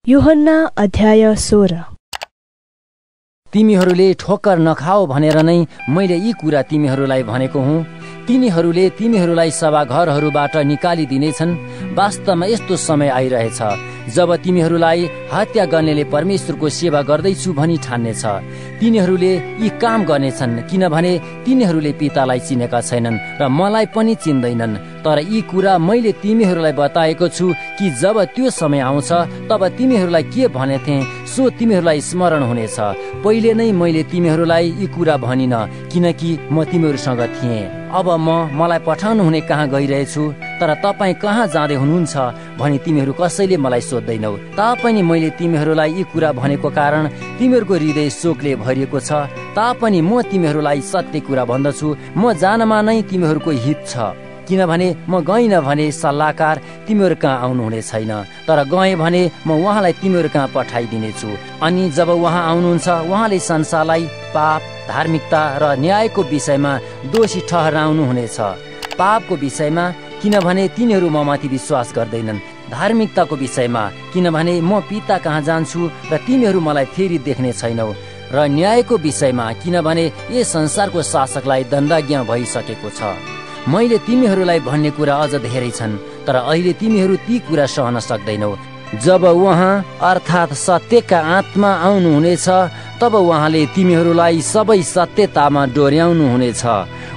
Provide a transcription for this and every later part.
यूहन्ना अध्याय 16। तिमीहरूले ठोक्कर नखाओ भनेर नै मैले यी कुरा तिमीहरूलाई भनेको हुँ। तिनीहरूले तिमीहरूलाई सभाघरहरूबाट निकालिदिनेछन्। वास्तवमा यस्तो समय आइरहेछ जब तिमीहरूलाई हत्या गर्नेले परमेश्वरको सेवा गर्दैछु भनी ठान्नेछ। तिनीहरूले यी काम गर्नेछन् किनभने तिनीहरूले पितालाई चिनेका छैनन् र मलाई पनि चिन्दैनन्। तर यी कुरा मैले तिमीहरूलाई बताएको छु कि जब त्यो समय आउँछ तब तिमीहरूलाई के भनेथे सो तिमीहरूलाई स्मरण हुनेछ। पहिले नै मैले तिमीहरूलाई यी कुरा भनिन किनकि म तिमीहरूसँग थिएँ। अब मलाई पठाउनु हुने कहाँ गइरहेछु, तर तपाईँ कहाँ जाँदै हुनुहुन्छ भनी तिमीहरू कसैले मलाई सोध्दैनौ। तापनि मैले तिमीहरूलाई यी कुरा भनेको कारण तिमीहरूको हृदय शोकले भरिएको छ। तापनि म तिमीहरूलाई सत्य कुरा भन्दछु, म जानमा नै तिमीहरूको हित छ। किनभने म गइन भने सल्लाहकार तिमीहरू कहाँ आउनुहुने छैन, तर गएँ भने म उहाँलाई तिमीहरू कहाँ पठाइदिनेछु। अनि जब उहाँ आउनुहुन्छ उहाँले संसारलाई पाप, धार्मिकता र न्यायको विषयमा दोषी ठहराउनु हुनेछ। पापको विषयमा किनभने तिनीहरू ममाथि विश्वास गर्दैनन्। धार्मिकताको विषयमा किनभने म पिता कहाँ जान्छु र तिमीहरू मलाई फेरि देख्ने छैनौ। र न्यायको विषयमा किनभने यस संसारको शासकलाई दण्डाज्ञा भइसकेको छ। मैले तिमीहरूलाई भन्ने कुरा अझ धेरै छन्, तर अहिले तिमीहरू ती कुरा सहन सक्दैनौ। जब उहाँ अर्थात् सत्यका आत्मा आउनुहुनेछ तब उहाँले तिमीहरूलाई सबै सत्यतामा डोर्याउनु हुनेछ।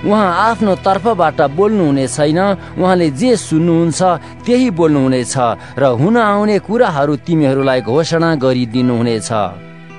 उहाँ आफ्नो तर्फबाट बोल्नुहुने छैन, उहाँले जे सुन्नुहुन्छ त्यही बोल्नुहुनेछ र हुन आउने कुराहरू तिमीहरूलाई घोषणा गरिदिनुहुनेछ।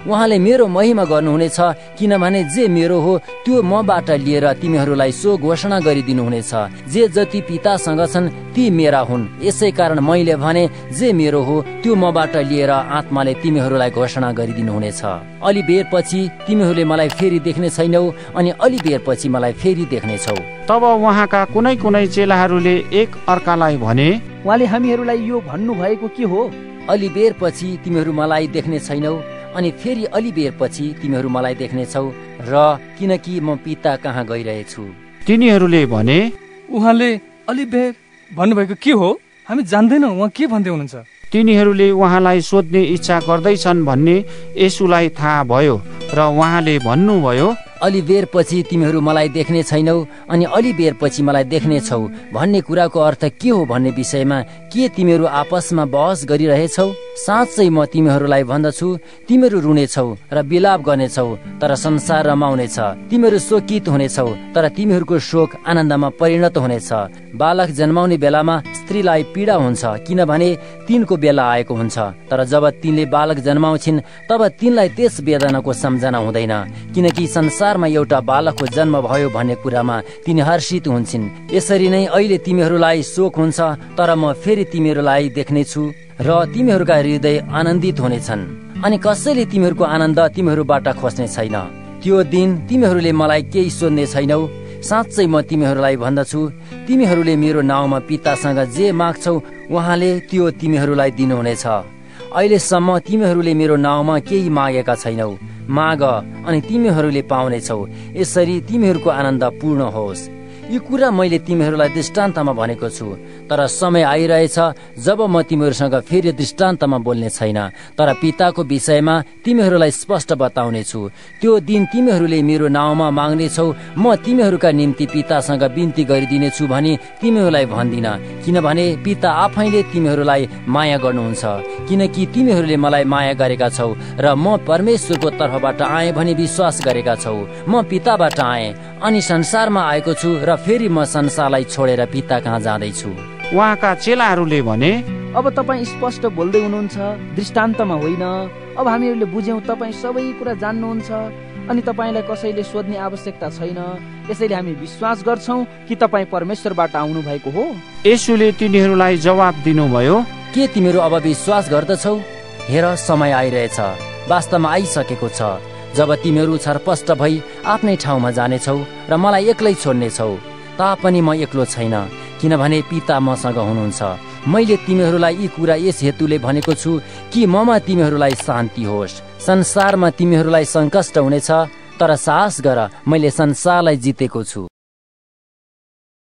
उहाँले मेरो महिमा गर्नुहुनेछ किनभने जे मेरो हो त्यो मबाट लिएर तिमीहरूलाई सो घोषणा गरिदिनुहुनेछ। जे जति पितासँग छन् ती मेरा हुन्, यसै कारण मैले भने जे मेरो हो त्यो मबाट लिएर आत्माले तिमीहरूलाई घोषणा गरिदिनुहुनेछ। अलि बेरपछि तिमीहरूले मलाई फेरि देख्ने छैनौ अनि अलि बेरपछि मलाई फेरि देख्नेछौ। तब उहाँका कुनै कुनै चेलाहरूले एक अर्कालाई भने, उहाँले हामीहरूलाई यो भन्नुभएको के हो? अलि बेरपछि तिमीहरू मलाई देख्ने छैनौ अनि फेरि अलि बेरपछि तिमीहरू मलाई देख्नेछौ, र किनकि म पिता कहाँ गइरहेछु। तिनीहरूले भने, उहाँले अलि बेर भन्नुभएको के हो? हामी जान्दैनौँ उहाँ के भन्दै हुनुहुन्छ। तिनीहरूले उहाँलाई सोध्ने इच्छा गर्दैछन् भन्ने येशूलाई थाहा भयो र उहाँले भन्नुभयो, अलि बेरपछि तिमीहरू मलाई देख्ने छैनौ अनि अलि बेरपछि मलाई देख्नेछौ भन्ने कुराको अर्थ के हो भन्ने विषयमा के तिमीहरू आपसमा बहस गरिरहेछौ? साँच्चै म तिमीहरूलाई भन्दछु, तिमीहरू रुनेछौ र विलाप गर्नेछौ तर संसार रमाउनेछ। तिमीहरू शोकित हुनेछौ तर तिमीहरूको शोक आनन्दमा परिणत हुनेछ। बालक जन्माउने बेलामा स्त्रीलाई पीडा हुन्छ किनभने तिनको बेला आएको हुन्छ, तर जब तिनले बालक जन्माउँछिन् तब तिनलाई त्यस वेदनाको सम्झना हुँदैन किनकि संसारमा एउटा बालकको जन्म भयो भन्ने कुरामा तिनी हर्षित हुन्छन्। यसरी नै अहिले तिमीहरूलाई शोक हुन्छ तर म फेरि तिमीहरूलाई देख्नेछु र तिमीहरूका हृदय आनन्दित हुनेछन् अनि कसैले तिमीहरूको आनन्द तिमीहरूबाट खोज्ने छैन। त्यो दिन तिमीहरूले मलाई केही सोध्ने छैनौ। साँच्चै म तिमीहरूलाई भन्दछु, तिमीहरूले मेरो नाउँमा पितासँग जे माग्छौ उहाँले त्यो तिमीहरूलाई दिनुहुनेछ। अहिलेसम्म तिमीहरूले मेरो नाउँमा केही मागेका छैनौ। माग अनि तिमीहरूले पाउनेछौ, यसरी तिमीहरूको आनन्द पूर्ण होस्। यो कुरा मैले तिमीहरूलाई दृष्टान्तमा भनेको छु, तर समय आइरहेछ जब म तिमीहरूसँग फेरि दृष्टान्तमा बोल्ने छैन, तर पिताको विषयमा तिमीहरूलाई स्पष्ट बताउने छु। त्यो दिन तिमीहरूले मेरो नाउँमा माग्नेछौ, म तिमीहरूका निम्ति पितासँग बिन्ती गरिदिनेछु भनी तिमीहरूलाई भन्दिन, किनभने पिता आफैले तिमीहरूलाई माया गर्नुहुन्छ किनकि तिमीहरूले मलाई माया गरेका छौ र म परमेश्वरको तर्फबाट आएँ भनी विश्वास गरेका छौ। म पिताबाट आएँ अनि संसारमा आएको छु र फेरि म संसारलाई छोडेर पिता कहाँ जाँदैछु। उहाँका चेलाहरूले भने, अब तपाईँ स्पष्ट बोल्दै हुनुहुन्छ, दृष्टान्तमा होइन। अब हामीहरूले बुझ्यौँ तपाईँ सबै कुरा जान्नुहुन्छ अनि तपाईँलाई कसैले सोध्ने आवश्यकता छैन। यसैले हामी विश्वास गर्छौँ कि तपाईँ परमेश्वरबाट आउनु भएको हो। येशूले तिनीहरूलाई जवाब दिनुभयो, के तिमीहरू अब विश्वास गर्दछौ? हेर, समय आइरहेछ, वास्तवमा आइसकेको छ जब तिमीहरू छरपष्ट भई आफ्नै ठाउँमा जानेछौ र मलाई एक्लै छोड्नेछौ। तापनि म एक्लो छैन किनभने पिता मसँग हुनुहुन्छ। मैले तिमीहरूलाई यी कुरा यस हेतुले भनेको छु कि ममा तिमीहरूलाई शान्ति होस्। संसारमा तिमीहरूलाई सङ्कष्ट हुनेछ, तर साहस गर, मैले संसारलाई जितेको छु।